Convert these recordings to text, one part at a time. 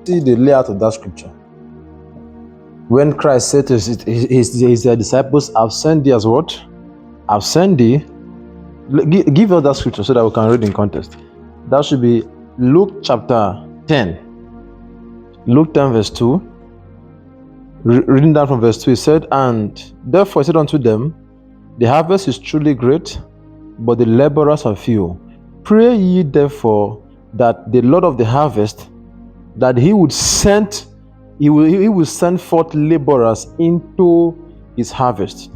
See the layout of that scripture. When Christ said to his disciples, I've sent thee as what? I've sent thee. Give us that scripture so that we can read in context. That should be Luke chapter 10. Luke 10 verse 2. Reading down from verse 2, he said, and therefore he said unto them, the harvest is truly great, but the laborers are few. Pray ye therefore that the Lord of the harvest, that he would send forth laborers into his harvest.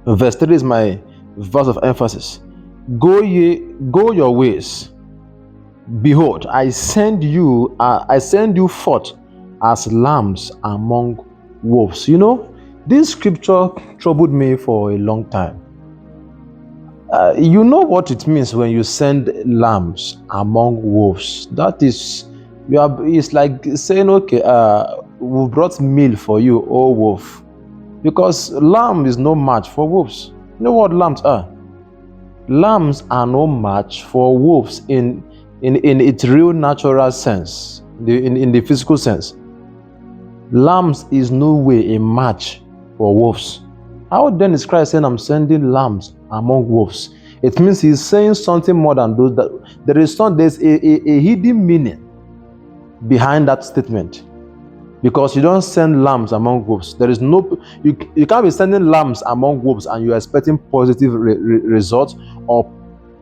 Verse 3 is my verse of emphasis. Go your ways. Behold, I send you forth as lambs among wolves. You know, this scripture troubled me for a long time. You know what it means when you send lambs among wolves. That is, it's like saying, okay, we brought meal for you, oh wolf. Because lamb is no match for wolves. You know what lambs are? Lambs are no match for wolves in its real natural sense, in the physical sense. Lambs is no way a match for wolves. How then is Christ saying, I'm sending lambs among wolves? It means he's saying something more than those. There's a hidden meaning behind that statement. Because you don't send lambs among wolves. There is no, you can't be sending lambs among wolves and you're expecting positive results or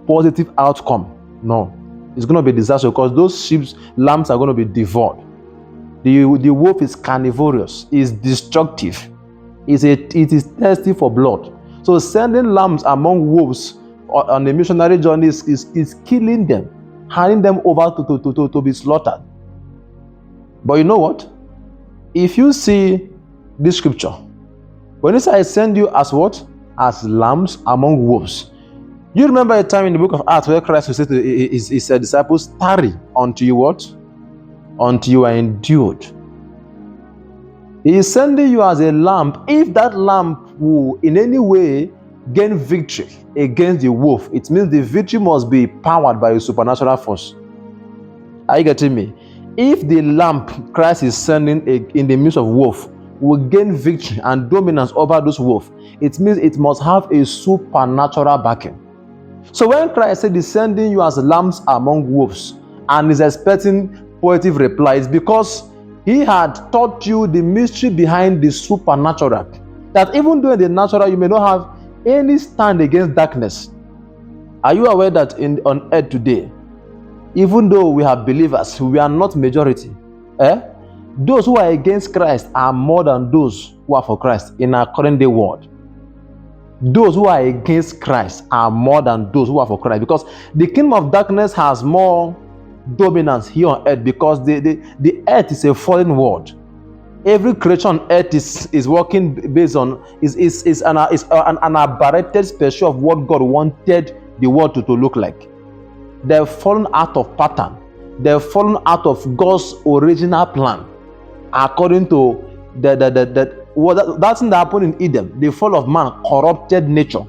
positive outcome. No, it's going to be disaster because those lambs are going to be devoured. The wolf is carnivorous, is destructive, it is thirsty for blood. So sending lambs among wolves on a missionary journey is killing them, handing them over to be slaughtered. But you know what? If you see this scripture, when it says I send you as what? As lambs among wolves. You remember a time in the book of Acts where Christ would say to his disciples, tarry until you what? Until you are endued. He is sending you as a lamb. If that lamb will in any way gain victory against the wolf, it means the victory must be powered by a supernatural force. Are you getting me? If the lamb Christ is sending in the midst of wolf will gain victory and dominance over those wolves, it means it must have a supernatural backing. So when Christ said he's sending you as lambs among wolves and is expecting positive replies, because he had taught you the mystery behind the supernatural, that even though in the natural you may not have any stand against darkness. Are you aware that on earth today, even though we have believers, we are not majority. Those who are against Christ are more than those who are for Christ in our current day world. Those who are against Christ are more than those who are for Christ, because the kingdom of darkness has more dominance here on earth, because the earth is a fallen world. Every creation on earth is working based on is an aberrated special of what God wanted the world to look like. They've fallen out of pattern. They've fallen out of God's original plan, according to that thing that happened in Eden. The fall of man corrupted nature.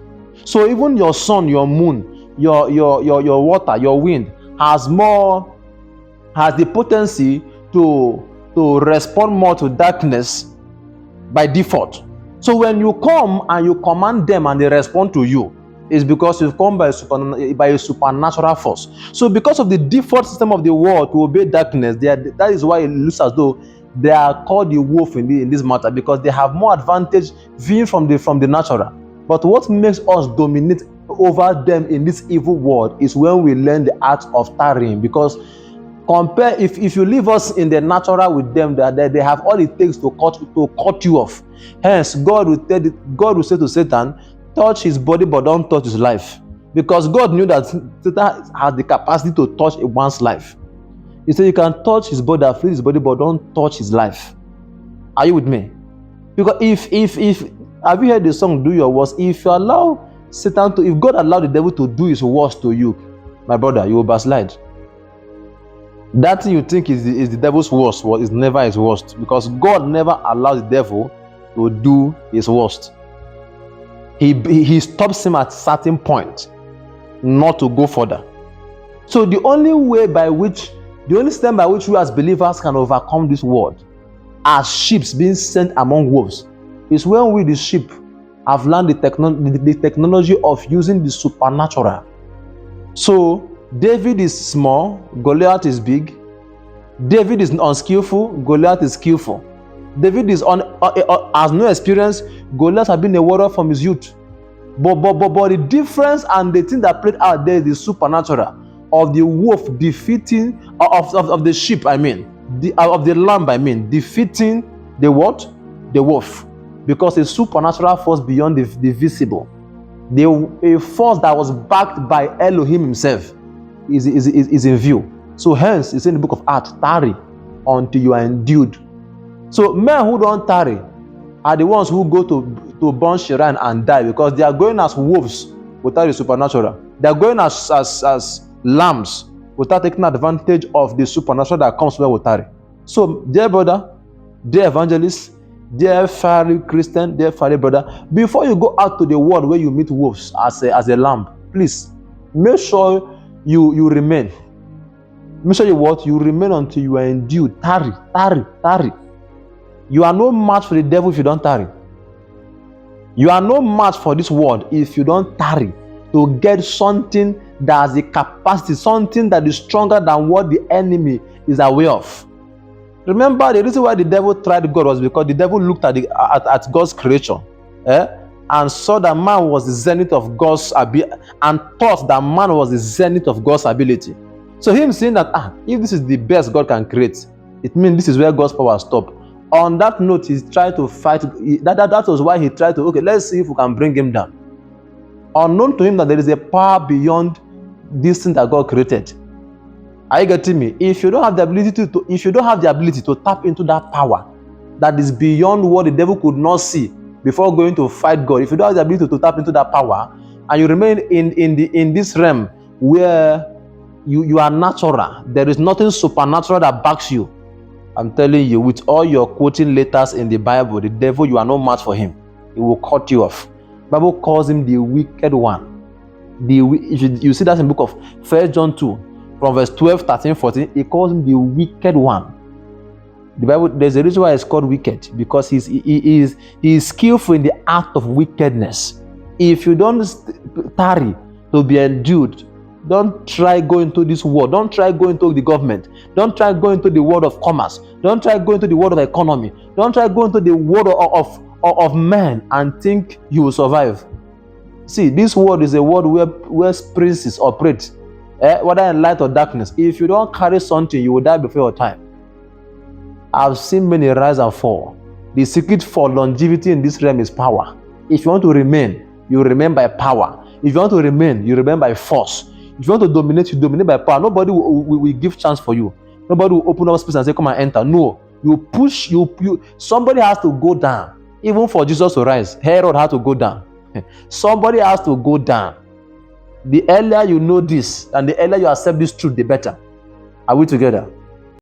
So even your sun, your moon, your water, your wind has the potency to respond more to darkness by default. So when you come and you command them and they respond to you, it's because you've come by a supernatural force. So because of the default system of the world to obey darkness, that is why it looks as though they are called the wolf in this matter, because they have more advantage viewing from the natural. But what makes us dominate over them in this evil world is when we learn the art of tarrying. Because compare, if you leave us in the natural with them, they have all it takes to cut you off. Hence, God will say to Satan, touch his body but don't touch his life, because God knew that Satan has the capacity to touch one's life. He said you can touch his body, afflict his body, but don't touch his life. Are you with me? Because if have you heard the song "Do Your Worst"? If God allowed the devil to do his worst to you, my brother, you will backslide. That thing you think is the devil's worst, is never his worst, because God never allows the devil to do his worst. He stops him at a certain point, not to go further. So the only way by which The only system by which we as believers can overcome this world as sheep being sent among wolves is when we, the sheep, have learned the technology of using the supernatural. So David is small, Goliath is big. David is unskillful, Goliath is skillful. David has no experience, Goliath has been a warrior from his youth. But the difference and the thing that played out there is the supernatural of the wolf defeating of the sheep, of the lamb, defeating the what? The wolf. Because a supernatural force beyond the visible, a force that was backed by Elohim himself, is in view. So hence, it's in the book of Acts, tarry until you are endued. So men who don't tarry are the ones who go to burn Shiran and die, because they are going as wolves without the supernatural. They are going as lambs without taking advantage of the supernatural that comes with tarry. So, dear brother, dear evangelist, dear fiery Christian, dear fiery brother, before you go out to the world where you meet wolves as a lamb, please make sure you remain. Make sure you remain until you are endued. Tarry. You are no match for the devil if you don't tarry. You are no match for this world if you don't tarry to get something that has the capacity, something that is stronger than what the enemy is aware of. Remember, the reason why the devil tried God was because the devil looked at God's creation, and saw that man was the zenith of God's ability, and thought that man was the zenith of God's ability. So him saying that, if this is the best God can create, it means this is where God's power stops. On that note, he's trying to fight. That was why he tried to, let's see if we can bring him down. Unknown to him that there is a power beyond this thing that God created. Are you getting me? If you don't have the ability to tap into that power that is beyond what the devil could not see before going to fight God, if you don't have the ability to tap into that power, and you remain in this realm where you are natural, there is nothing supernatural that backs you. I'm telling you, with all your quoting letters in the Bible, the devil, you are no match for him. He will cut you off. The Bible calls him the wicked one. You see that in the book of 1 John 2, from verse 12, 13, 14, he calls him the wicked one. The Bible, there's a reason why it's called wicked, because he is skillful in the act of wickedness. If you don't tarry to be endued, don't try going into this world. Don't try going into the government. Don't try going into the world of commerce. Don't try going into the world of economy. Don't try going into the world of men and think you will survive. See, this world is a world where princes operate, whether in light or darkness. If you don't carry something, you will die before your time. I've seen many rise and fall. The secret for longevity in this realm is power. If you want to remain, you remain by power. If you want to remain, you remain by force. If you want to dominate, you dominate by power. Nobody will give chance for you. Nobody will open up space and say, come and enter. No. You push, somebody has to go down. Even for Jesus to rise, Herod had to go down. Somebody has to go down. The earlier you know this, and the earlier you accept this truth, the better. Are we together?